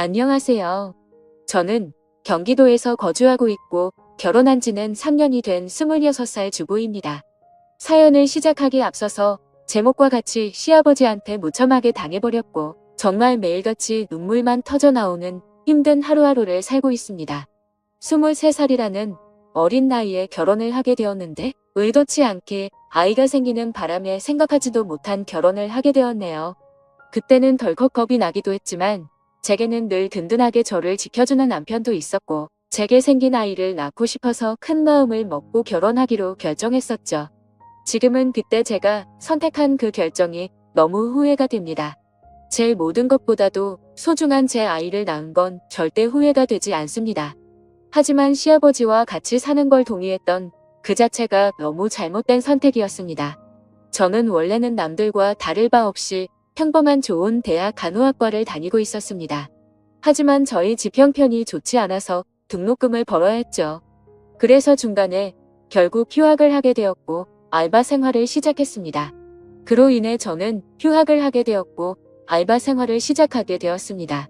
안녕하세요. 저는 경기도에서 거주하고 있고 결혼한 지는 3년이 된 26살 주부입니다. 사연을 시작하기에 앞서서 제목과 같이 시아버지한테 무참하게 당해버렸고 정말 매일같이 눈물만 터져 나오는 힘든 하루하루를 살고 있습니다. 23살이라는 어린 나이에 결혼을 하게 되었는데 의도치 않게 아이가 생기는 바람에 생각하지도 못한 결혼을 하게 되었네요. 그때는 덜컥 겁이 나기도 했지만 제게는 늘 든든하게 저를 지켜주는 남편도 있었고 제게 생긴 아이를 낳고 싶어서 큰 마음을 먹고 결혼하기로 결정했었죠. 지금은 그때 제가 선택한 그 결정이 너무 후회가 됩니다. 제 모든 것보다도 소중한 제 아이를 낳은 건 절대 후회가 되지 않습니다. 하지만 시아버지와 같이 사는 걸 동의했던 그 자체가 너무 잘못된 선택이었습니다. 저는 원래는 남들과 다를 바 없이 평범한 좋은 대학 간호학과를 다니고 있었습니다. 하지만 저희 집 형편이 좋지 않아서 등록금을 벌어야 했죠. 그래서 중간에 결국 휴학을 하게 되었고 알바 생활을 시작했습니다. 그로 인해 저는 휴학을 하게 되었고 알바 생활을 시작하게 되었습니다.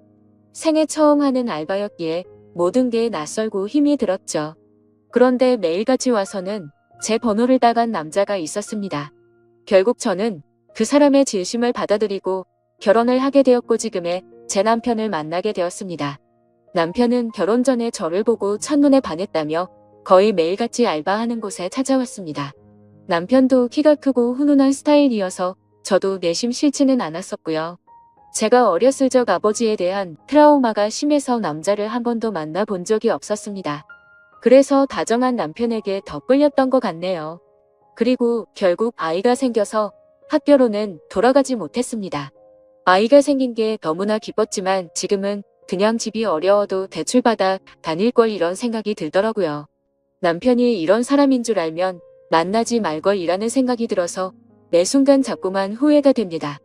생애 처음 하는 알바였기에 모든 게 낯설고 힘이 들었죠. 그런데 매일같이 와서는 제 번호를 따간 남자가 있었습니다. 결국 저는 그 사람의 진심을 받아들이고 결혼을 하게 되었고 지금의 제 남편을 만나게 되었습니다. 남편은 결혼 전에 저를 보고 첫눈에 반했다며 거의 매일같이 알바하는 곳에 찾아왔습니다. 남편도 키가 크고 훈훈한 스타일이어서 저도 내심 싫지는 않았었고요. 제가 어렸을 적 아버지에 대한 트라우마가 심해서 남자를 한 번도 만나본 적이 없었습니다. 그래서 다정한 남편에게 더 끌렸던 것 같네요. 그리고 결국 아이가 생겨서 학교로는 돌아가지 못했습니다. 아이가 생긴 게 너무나 기뻤지만 지금은 그냥 집이 어려워도 대출받아 다닐 걸 이런 생각이 들더라고요. 남편이 이런 사람인 줄 알면 만나지 말걸 이라는 생각이 들어서 매 순간 자꾸만 후회가 됩니다.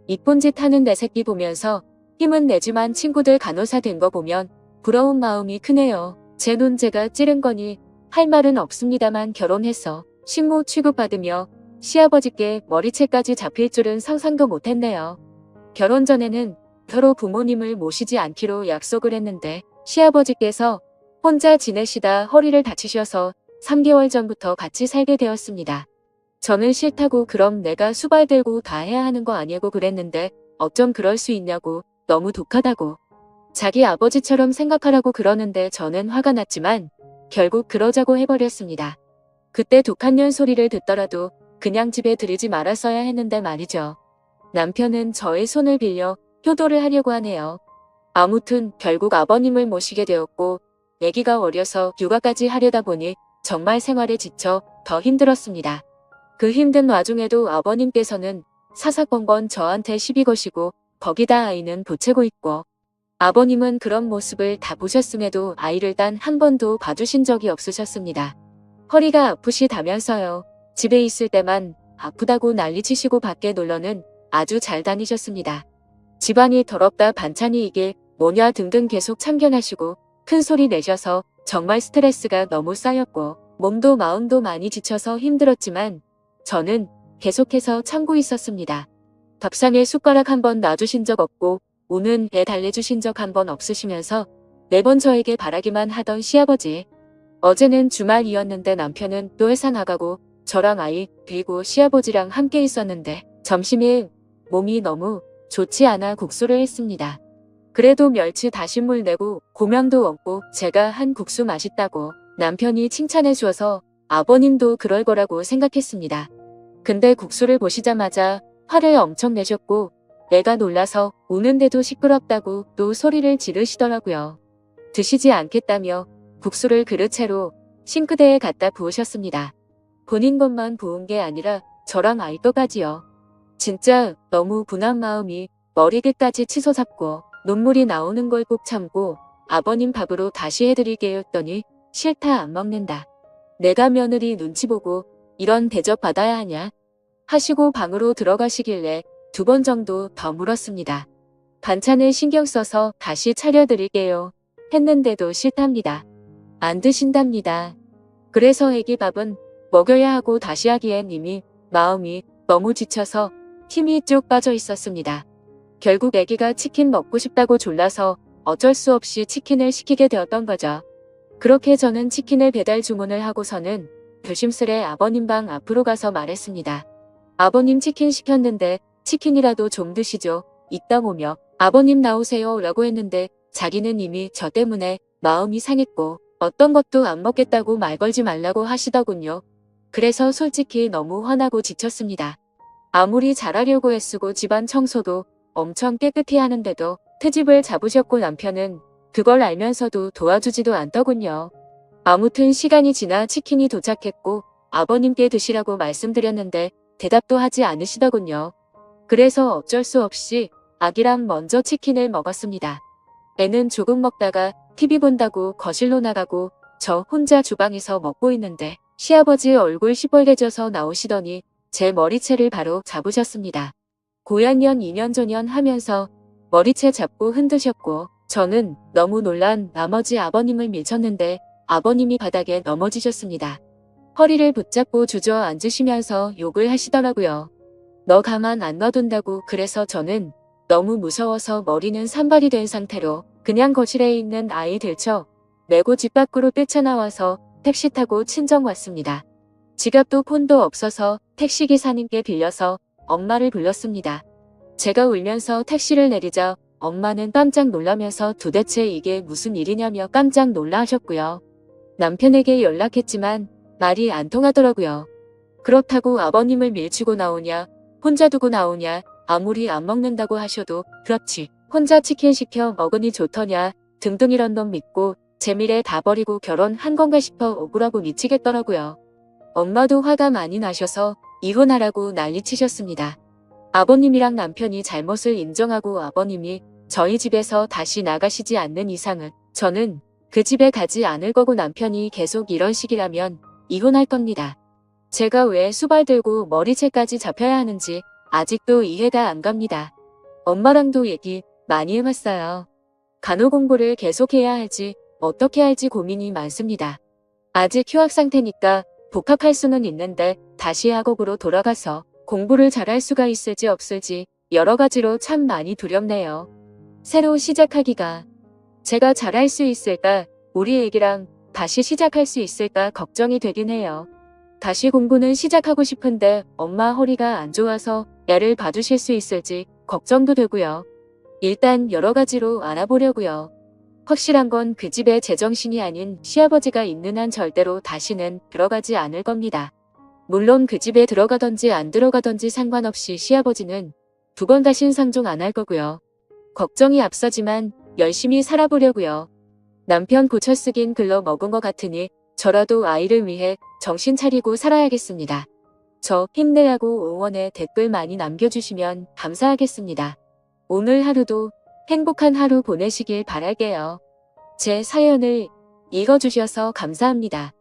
이쁜 짓 하는 내 새끼 보면서 힘은 내지만 친구들 간호사 된 거 보면 부러운 마음이 크네요. 제 눈 제가 찌른 거니 할 말은 없습니다만 결혼해서 식모 취급받으며 시아버지께 머리채까지 잡힐 줄은 상상도 못했네요. 결혼 전에는 서로 부모님을 모시지 않기로 약속을 했는데 시아버지께서 혼자 지내시다 허리를 다치셔서 3개월 전부터 같이 살게 되었습니다. 저는 싫다고 그럼 내가 수발 들고 다 해야 하는 거 아니고 그랬는데 어쩜 그럴 수 있냐고 너무 독하다고 자기 아버지처럼 생각하라고 그러는데 저는 화가 났지만 결국 그러자고 해버렸습니다. 그때 독한 년 소리를 듣더라도 그냥 집에 들이지 말았어야 했는데 말이죠. 남편은 저의 손을 빌려 효도를 하려고 하네요. 아무튼 결국 아버님을 모시게 되었고 아기가 어려서 육아까지 하려다 보니 정말 생활에 지쳐 더 힘들었습니다. 그 힘든 와중에도 아버님께서는 사사건건 저한테 시비 거시고 거기다 아이는 보채고 있고 아버님은 그런 모습을 다 보셨음에도 아이를 단 한 번도 봐주신 적이 없으셨습니다. 허리가 아프시다면서요. 집에 있을 때만 아프다고 난리치시고 밖에 놀러는 아주 잘 다니셨습니다. 집안이 더럽다 반찬이 이게 뭐냐 등등 계속 참견하시고 큰 소리 내셔서 정말 스트레스가 너무 쌓였고 몸도 마음도 많이 지쳐서 힘들었지만 저는 계속해서 참고 있었습니다. 밥상에 숟가락 한 번 놔주신 적 없고 우는 애 달래주신 적 한 번 없으시면서 매번 저에게 바라기만 하던 시아버지. 어제는 주말이었는데 남편은 또 회사 나가고 저랑 아이 그리고 시아버지랑 함께 있었는데 점심에 몸이 너무 좋지 않아 국수를 했습니다. 그래도 멸치 다신물 내고 고명도 없고 제가 한 국수 맛있다고 남편이 칭찬해 주어서 아버님도 그럴 거라고 생각했습니다. 근데 국수를 보시자마자 화를 엄청 내셨고 애가 놀라서 우는데도 시끄럽다고 또 소리를 지르시더라고요. 드시지 않겠다며 국수를 그릇채로 싱크대에 갖다 부으셨습니다. 본인 것만 부은 게 아니라 저랑 아이 것까지요. 진짜 너무 분한 마음이 머리 끝까지 치솟았고 눈물이 나오는 걸 꼭 참고 아버님 밥으로 다시 해드리게 했더니 싫다 안 먹는다. 내가 며느리 눈치 보고 이런 대접 받아야 하냐? 하시고 방으로 들어가시길래 2번 정도 더 물었습니다. 반찬을 신경 써서 다시 차려드릴게요. 했는데도 싫답니다. 안 드신답니다. 그래서 애기 밥은 먹여야 하고 다시 하기엔 이미 마음이 너무 지쳐서 힘이 쭉 빠져 있었습니다. 결국 애기가 치킨 먹고 싶다고 졸라서 어쩔 수 없이 치킨을 시키게 되었던 거죠. 그렇게 저는 치킨을 배달 주문을 하고서는 조심스레 아버님 방 앞으로 가서 말했습니다. 아버님 치킨 시켰는데 치킨이라도 좀 드시죠. 이따 오며 아버님 나오세요 라고 했는데 자기는 이미 저 때문에 마음이 상했고 어떤 것도 안 먹겠다고 말 걸지 말라고 하시더군요. 그래서 솔직히 너무 화나고 지쳤습니다. 아무리 잘하려고 애쓰고 집안 청소도 엄청 깨끗이 하는데도 트집을 잡으셨고 남편은 그걸 알면서도 도와주지도 않더군요. 아무튼 시간이 지나 치킨이 도착했고 아버님께 드시라고 말씀드렸는데 대답도 하지 않으시더군요. 그래서 어쩔 수 없이 아기랑 먼저 치킨을 먹었습니다. 애는 조금 먹다가 TV 본다고 거실로 나가고 저 혼자 주방에서 먹고 있는데 시아버지 얼굴 시뻘개져서 나오시더니 제 머리채를 바로 잡으셨습니다. 고양년 2년 조년 하면서 머리채 잡고 흔드셨고 저는 너무 놀란 나머지 아버님을 밀쳤는데 아버님이 바닥에 넘어지셨습니다. 허리를 붙잡고 주저앉으시면서 욕을 하시더라고요. 너 가만 안 놔둔다고. 그래서 저는 너무 무서워서 머리는 산발이 된 상태로 그냥 거실에 있는 아이 들쳐 메고 집 밖으로 뛰쳐나와서 택시 타고 친정 왔습니다. 지갑도 폰도 없어서 택시기사님께 빌려서 엄마를 불렀습니다. 제가 울면서 택시를 내리자 엄마는 깜짝 놀라면서 도대체 이게 무슨 일이냐며 깜짝 놀라 하셨고요. 남편에게 연락했지만 말이 안 통하더라고요. 그렇다고 아버님을 밀치고 나오냐, 혼자 두고 나오냐, 아무리 안 먹는다고 하셔도 그렇지, 혼자 치킨 시켜 먹으니 좋더냐 등등 이런 놈 믿고 제 미래 다 버리고 결혼한 건가 싶어 억울하고 미치겠더라고요. 엄마도 화가 많이 나셔서 이혼하라고 난리치셨습니다. 아버님이랑 남편이 잘못을 인정하고 아버님이 저희 집에서 다시 나가시지 않는 이상은 저는 그 집에 가지 않을 거고 남편이 계속 이런 식이라면 이혼할 겁니다. 제가 왜 수발 들고 머리채까지 잡혀야 하는지 아직도 이해가 안 갑니다. 엄마랑도 얘기 많이 해봤어요. 간호 공부를 계속해야 할지 어떻게 할지 고민이 많습니다. 아직 휴학 상태니까 복학할 수는 있는데 다시 학업으로 돌아가서 공부를 잘할 수가 있을지 없을지 여러 가지로 참 많이 두렵네요. 새로 시작하기가 제가 잘할 수 있을까, 우리 애기랑 다시 시작할 수 있을까 걱정이 되긴 해요. 다시 공부는 시작하고 싶은데 엄마 허리가 안 좋아서 애를 봐주실 수 있을지 걱정도 되고요. 일단 여러 가지로 알아보려고요. 확실한 건 그 집에 제정신이 아닌 시아버지가 있는 한 절대로 다시는 들어가지 않을 겁니다. 물론 그 집에 들어가던지 안 들어가던지 상관없이 시아버지는 두 번 다신 상종 안 할 거고요. 걱정이 앞서지만 열심히 살아보려고요. 남편 고쳐쓰긴 글러 먹은 것 같으니 저라도 아이를 위해 정신 차리고 살아야겠습니다. 저 힘내라고 응원에 댓글 많이 남겨주시면 감사하겠습니다. 오늘 하루도 행복한 하루 보내시길 바랄게요. 제 사연을 읽어주셔서 감사합니다.